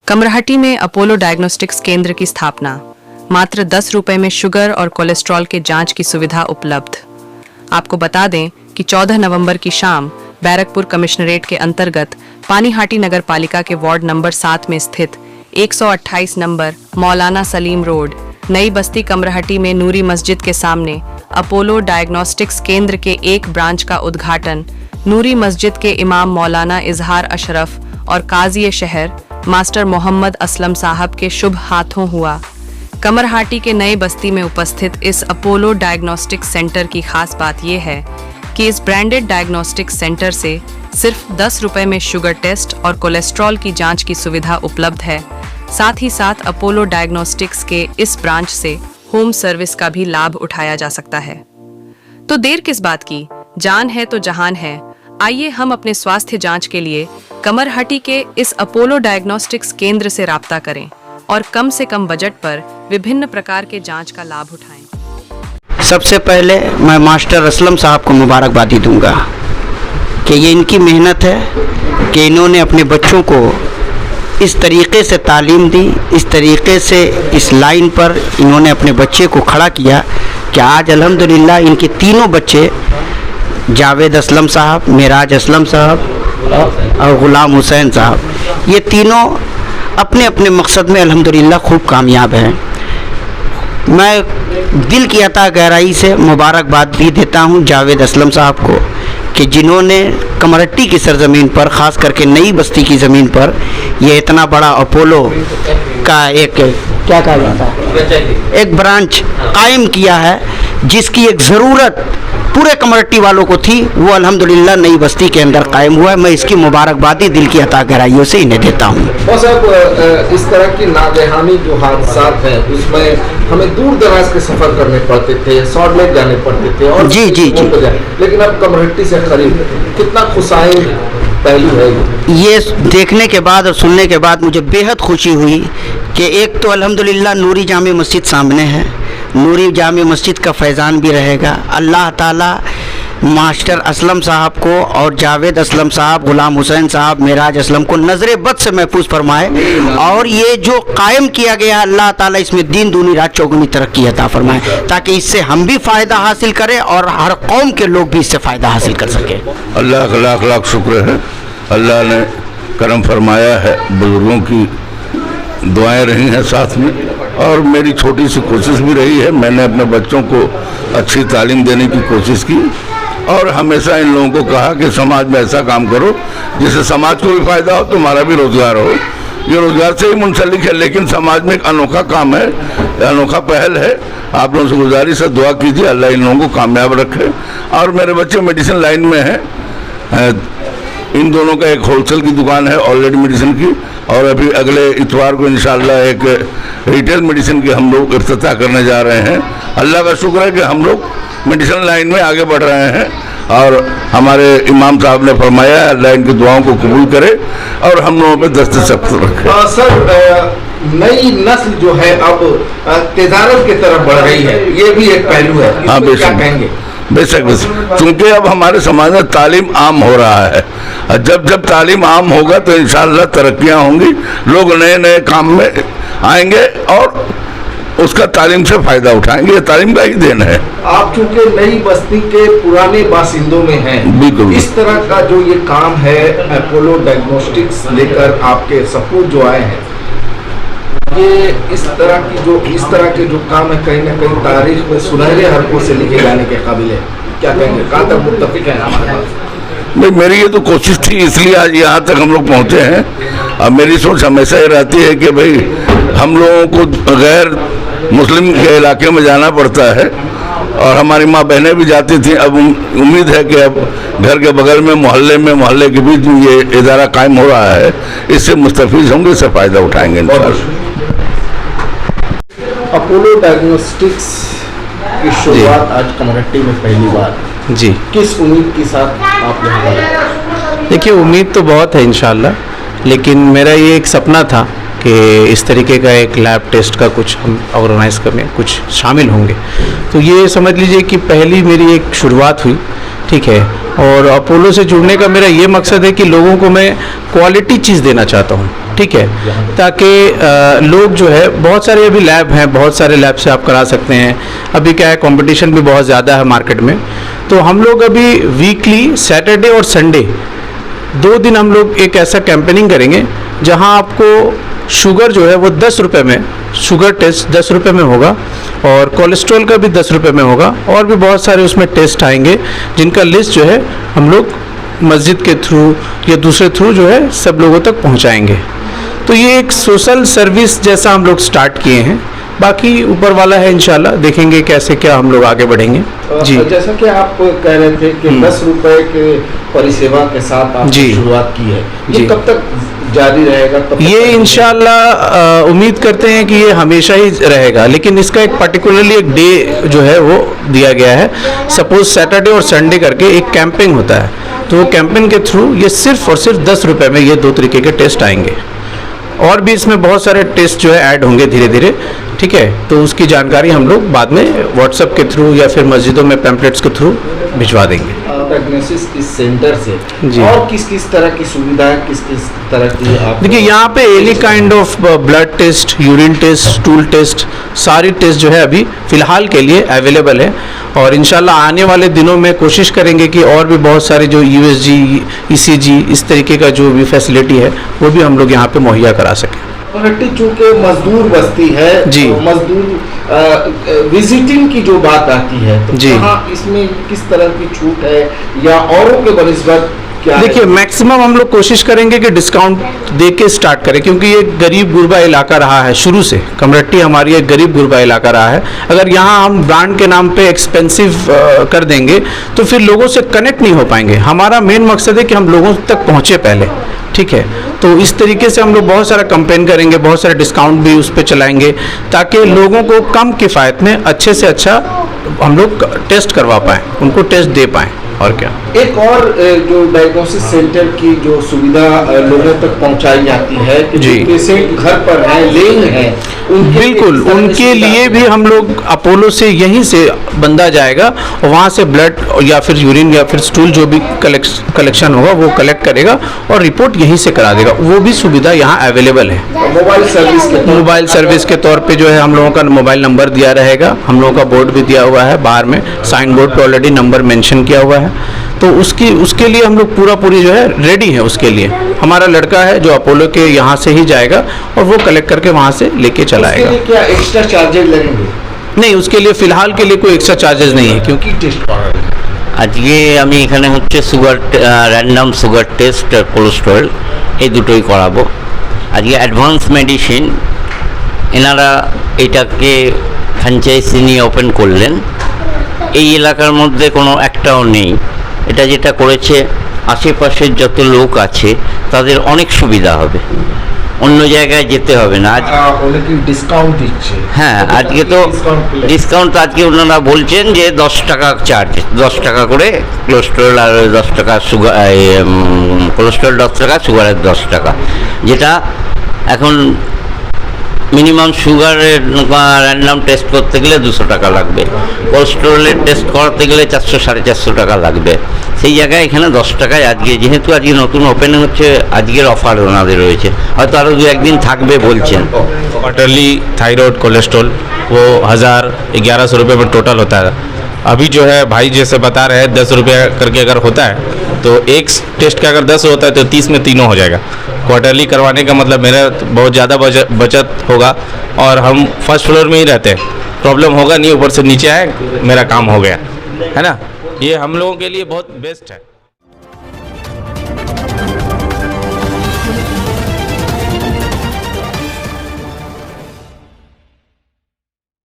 कमरहट्टी में Apollo diagnostics केंद्र की स्थापना। मात्र 10 रुपए में शुगर और कोलेस्ट्रॉल के जांच की सुविधा उपलब्ध। आपको बता दें कि 14 नवंबर की शाम बैरकपुर कमिश्नरेट के अंतर्गत पानीहाटी नगर पालिका के वार्ड नंबर 7 में स्थित 128 नंबर मौलाना सलीम रोड, नई बस्ती कमरहट्टी में नूरी मस्जिद के सामने अपोलो डायग्नोस्टिक्स केंद्र के एक ब्रांच का उद्घाटन नूरी मस्जिद के इमाम मौलाना इजहार अशरफ और काजी शहर मास्टर मोहम्मद असलम साहब के शुभ हाथों हुआ। कमरहाटी के नए बस्ती में उपस्थित इस अपोलो डायग्नोस्टिक सेंटर की खास बात यह है कि इस ब्रांडेड डायग्नोस्टिक सेंटर से सिर्फ 10 रुपए में शुगर टेस्ट और कोलेस्ट्रॉल की जांच की सुविधा उपलब्ध है। साथ ही साथ अपोलो डायग्नोस्टिक्स के इस ब्रांच से होम सर्विस का भी लाभ उठाया जा सकता है। तो देर किस बात की, जान है तो जहान है। आइए हम अपने स्वास्थ्य जांच के लिए कमरहट्टी के इस अपोलो डायग्नोस्टिक्स केंद्र से राब्ता करें और कम से कम बजट पर विभिन्न प्रकार के जांच का लाभ उठाएं। सबसे पहले मैं मास्टर असलम साहब को मुबारकबादी दूंगा कि ये इनकी मेहनत है कि इन्होंने अपने बच्चों को इस तरीके से तालीम दी, इस तरीके से इस लाइन पर इन्होंने अपने बच्चे को खड़ा किया कि आज अल्हम्दुलिल्लाह इनके तीनों बच्चे जावेद असलम साहब, मेराज असलम साहब और ग़ुलाम हुसैन साहब, ये तीनों अपने अपने मकसद में अल्हम्दुलिल्लाह खूब कामयाब हैं। मैं दिल की अता गहराई से मुबारकबाद भी देता हूं जावेद असलम साहब को कि जिन्होंने कमरहट्टी की सरजमीन पर, ख़ास करके नई बस्ती की ज़मीन पर ये इतना बड़ा अपोलो का एक क्या कहा जाता है, एक ब्रांच कायम किया है, जिसकी एक ज़रूरत पूरे कमरहट्टी वालों को थी, वो अल्हम्दुलिल्लाह नई बस्ती के अंदर कायम हुआ है। मैं इसकी मुबारकबादी दिल की अता गहराइयों से इन्हें देता हूँ। और साहब, इस तरह की नागहानी जो हादसा हैं उसमें हमें दूर दराज के सफ़र करने पड़ते थे, शॉर्ट लेग जाने पड़ते थे और जी, लेकिन अब कमरहट्टी से करीब कितना खुशाइन पहलू है। ये देखने के बाद और सुनने के बाद मुझे बेहद खुशी हुई कि एक तो अल्हम्दुलिल्लाह नूरी जामे मस्जिद सामने है, नूरी जामे मस्जिद का फैज़ान भी रहेगा। अल्लाह ताला मास्टर असलम साहब को और जावेद असलम साहब, ग़ुलाम हुसैन साहब, मेराज असलम को नज़र बद से महफूज फरमाए और ये जो कायम किया गया अल्लाह ताला इसमें दिन दूनी रात चौगुनी तरक्की अता फरमाए, ताकि इससे हम भी फ़ायदा हासिल करें और हर कौम के लोग भी इससे फ़ायदा हासिल कर सकें। अल्लाह का लाख लाख शुक्र है, अल्लाह ने करम फरमाया है, बुज़ुर्गों की दुआएं रही हैं साथ में और मेरी छोटी सी कोशिश भी रही है। मैंने अपने बच्चों को अच्छी तालीम देने की कोशिश की और हमेशा इन लोगों को कहा कि समाज में ऐसा काम करो जिससे समाज को भी फ़ायदा हो, तुम्हारा भी रोज़गार हो। ये रोज़गार से ही मुंसलिक है, लेकिन समाज में एक अनोखा काम है, अनोखा पहल है। आप लोगों से गुजारिश है, दुआ कीजिए अल्लाह इन लोगों को कामयाब रखे। और मेरे बच्चे मेडिसिन लाइन में हैं, इन दोनों का एक होलसेल की दुकान है ऑलरेडी मेडिसिन की, और अभी अगले इतवार को इंशाल्लाह एक रिटेल मेडिसिन की हम लोग इफ्तिताह करने जा रहे हैं। अल्लाह का शुक्र है कि हम लोग मेडिसिन लाइन में आगे बढ़ रहे हैं और हमारे इमाम साहब ने फरमाया है अल्लाह इनकी दुआओं को कबूल करे और हम लोगों पे दस्त सख्त रखे। सर, नई नस्ल जो है अब तिजारत की तरफ बढ़ रही है, ये भी एक पहलू है। हाँ बेशक बेशक, क्योंकि अब हमारे समाज में तालीम आम हो रहा है। जब तालीम आम होगा तो इंशाअल्लाह तरक्कियाँ होंगी, लोग नए नए काम में आएंगे और उसका तालीम से फ़ायदा उठाएंगे। ये तालीम का ही देन है। आप चूंकि नई बस्ती के पुराने बासिंदों में हैं, बिल्कुल इस तरह का जो ये काम है अपोलो डायग्नोस्टिक्स लेकर आपके सपूत जो आए हैं, ये इस तरह के जो काम है कहीं ना कहीं तारीख में सुनहरे हरफों से लिखे जाने के काबिल है। क्या कहेंगे, कहाँ तक मुत्तफिक है हमारे पास? नहीं, मेरी ये तो कोशिश थी, इसलिए आज यहाँ तक हम लोग पहुँचे हैं। अब मेरी सोच हमेशा ये रहती है कि भाई हम लोगों को गैर मुस्लिम के इलाके में जाना पड़ता है और हमारी माँ बहनें भी जाती थी। अब उम्मीद है कि अब घर के बगल में मोहल्ले के बीच में ये इदारा कायम हो रहा है, इससे मुस्तफीज होंगे, इससे फ़ायदा उठाएंगे इंशाअल्लाह। अपोलो डायग्नोस्टिक्स की शुरुआत आज कमरहट्टी में पहली बार जी, किस उम्मीद के साथ आप यहाँ आए? देखिए उम्मीद तो बहुत है इंशाअल्लाह, लेकिन मेरा ये एक सपना था कि इस तरीके का एक लैब टेस्ट का कुछ हम ऑर्गेनाइज करने कुछ शामिल होंगे। तो ये समझ लीजिए कि पहली मेरी एक शुरुआत हुई, ठीक है। और अपोलो से जुड़ने का मेरा ये मकसद है कि लोगों को मैं क्वालिटी चीज़ देना चाहता हूँ, ठीक है, ताकि लोग जो है, बहुत सारे अभी लैब हैं, बहुत सारे लैब से आप करा सकते हैं। अभी क्या है, कंपटीशन भी बहुत ज़्यादा है मार्केट में। तो हम लोग अभी वीकली सैटरडे और संडे 2 दिन हम लोग एक ऐसा कैंपेनिंग करेंगे जहां आपको शुगर जो है वो 10 रुपये में, शुगर टेस्ट 10 रुपये में होगा और कोलेस्ट्रॉल का भी 10 रुपये में होगा, और भी बहुत सारे उसमें टेस्ट आएंगे जिनका लिस्ट जो है हम लोग मस्जिद के थ्रू या दूसरे थ्रू जो है सब लोगों तक पहुंचाएंगे। तो ये एक सोशल सर्विस जैसा हम लोग स्टार्ट किए हैं। बाकी ऊपर वाला है, इंशाल्लाह देखेंगे कैसे क्या हम लोग आगे बढ़ेंगे। जी, जैसा कि आप कह रहे थे कि 10 रुपए के परिसेवा के साथ आपने शुरुआत की है, ये कब तक जारी रहेगा? ये इंशाल्लाह उम्मीद करते हैं कि ये हमेशा ही रहेगा, लेकिन इसका एक पर्टिकुलरली एक डे जो है वो दिया गया है। सपोज सैटरडे और संडे करके एक कैंपिंग होता है, तो वो कैंपिंग के थ्रू ये सिर्फ और सिर्फ 10 रुपये में ये 2 तरीके के टेस्ट आएंगे, और भी इसमें बहुत सारे टेस्ट जो है ऐड होंगे धीरे धीरे, ठीक है। तो उसकी जानकारी हम लोग बाद में व्हाट्सएप के थ्रू या फिर मस्जिदों में पैम्पलेट्स के थ्रू भिजवा देंगे। डायग्नोसिस इस सेंटर से जी, और किस किस तरह की सुविधाएं, किस किस तरह की आप? देखिए, यहाँ पे any kind of blood test, urine test, stool test, सारी टेस्ट जो है अभी फ़िलहाल के लिए अवेलेबल है, और इंशाल्लाह आने वाले दिनों में कोशिश करेंगे कि और भी बहुत सारे जो USG, ECG इस तरीके का जो भी फैसिलिटी है वो भी हम लोग यहाँ पे मुहैया करा सकें। चूँकि मजदूर बस्ती है जी, तो मजदूर विजिटिंग की जो बात आती है, तो जी, कहाँ इसमें किस तरह की छूट है या औरों के बनिस्बत क्या है? देखिए, मैक्सिमम हम लोग कोशिश करेंगे कि डिस्काउंट दे के स्टार्ट करें, क्योंकि ये गरीब गुरबा इलाका रहा है शुरू से। कमरट्टी हमारी एक गरीब गुरबा इलाका रहा है। अगर यहाँ हम ब्रांड के नाम पे एक्सपेंसिव कर देंगे तो फिर लोगों से कनेक्ट नहीं हो पाएंगे। हमारा मेन मकसद है कि हम लोगों तक पहुँचे पहले, ठीक है। तो इस तरीके से हम लोग बहुत सारा कैंपेन करेंगे, बहुत सारे डिस्काउंट भी उस पर चलाएंगे, ताकि लोगों को कम किफ़ायत में अच्छे से अच्छा हम लोग टेस्ट करवा पाएँ, उनको टेस्ट दे पाएँ। और क्या, एक और जो डायग्नोसिस सेंटर की जो सुविधा लोगों तक पहुंचाई जाती है कि जो पेशेंट घर पर हैं, लेन हैं, बिल्कुल उनके लिए भी हम लोग अपोलो से यहीं से बंदा जाएगा और वहाँ से ब्लड या फिर यूरिन या फिर स्टूल जो भी कलेक्शन होगा वो कलेक्ट करेगा और रिपोर्ट यहीं से करा देगा। वो भी सुविधा यहाँ अवेलेबल है। मोबाइल सर्विस के तौर पे जो है हम लोगों का मोबाइल नंबर दिया रहेगा, हम लोगों का बोर्ड भी दिया हुआ है, बाहर में साइन बोर्ड पे ऑलरेडी नंबर मेंशन किया हुआ है। तो उसके लिए हम लोग पूरी जो है रेडी है। उसके लिए हमारा लड़का है जो अपोलो के यहाँ से ही जाएगा और वो कलेक्ट करके वहाँ से लेके चला आएगा। उसके लिए क्या एक्स्ट्रा चार्जेस लगेंगे? नहीं, उसके लिए फ़िलहाल के लिए कोई एक्स्ट्रा चार्जेस नहीं है, क्योंकि टेस्ट আজকে আমি এখানে হচ্ছে সুগার র্যান্ডম সুগার টেস্ট আর কোলেস্টেরল এই দুটোই করাবো। আজকে অ্যাডভান্স মেডিসিন এনারা এটাকে ফ্র্যাঞ্চাইজি নিয়ে ওপেন করলেন। এই এলাকার মধ্যে কোনো একটাও নেই। এটা যেটা করেছে আশেপাশের যত লোক আছে তাদের অনেক সুবিধা হবে, অন্য জায়গায় যেতে হবে না। অনেকে ডিসকাউন্ট দিচ্ছে। হ্যাঁ, আজকে তো ডিসকাউন্ট আজকে ওনারা বলছেন যে 10 টাকা চার্জ, 10 টাকা করে কোলেস্টেরল আর 10 টাকা সুগার, কোলেস্টেরল 10 টাকা, সুগারের 10 টাকা, যেটা এখন মিনিমাম সুগারের র্যান্ডাম টেস্ট করতে গেলে 200 টাকা লাগবে, কোলেস্টেরলের টেস্ট করাতে গেলে 400-450 টাকা লাগবে। সেই জায়গায় এখানে 10 টাকায় আজকে, যেহেতু আজকে নতুন ওপেনিং হচ্ছে, আজকের অফার ওনাদের রয়েছে, হয়তো আরও 2-1 दिन থাকবে বলছেন। क्वार्टरली थायराइड कोलेस्ट्रॉल वो 1100 रुपये में टोटल होता है। अभी जो है भाई जैसे बता रहे हैं 10 रुपये करके अगर होता है तो एक टेस्ट का अगर 10 होता है तो 30 में तीनों हो जाएगा। क्वार्टरली करवाने का मतलब मेरा बहुत ज़्यादा बचत होगा और हम फर्स्ट फ्लोर में ही रहते हैं, प्रॉब्लम होगा नहीं, ऊपर से नीचे आए मेरा काम हो गया, है ना। ये हम लोगों के लिए बहुत बेस्ट है।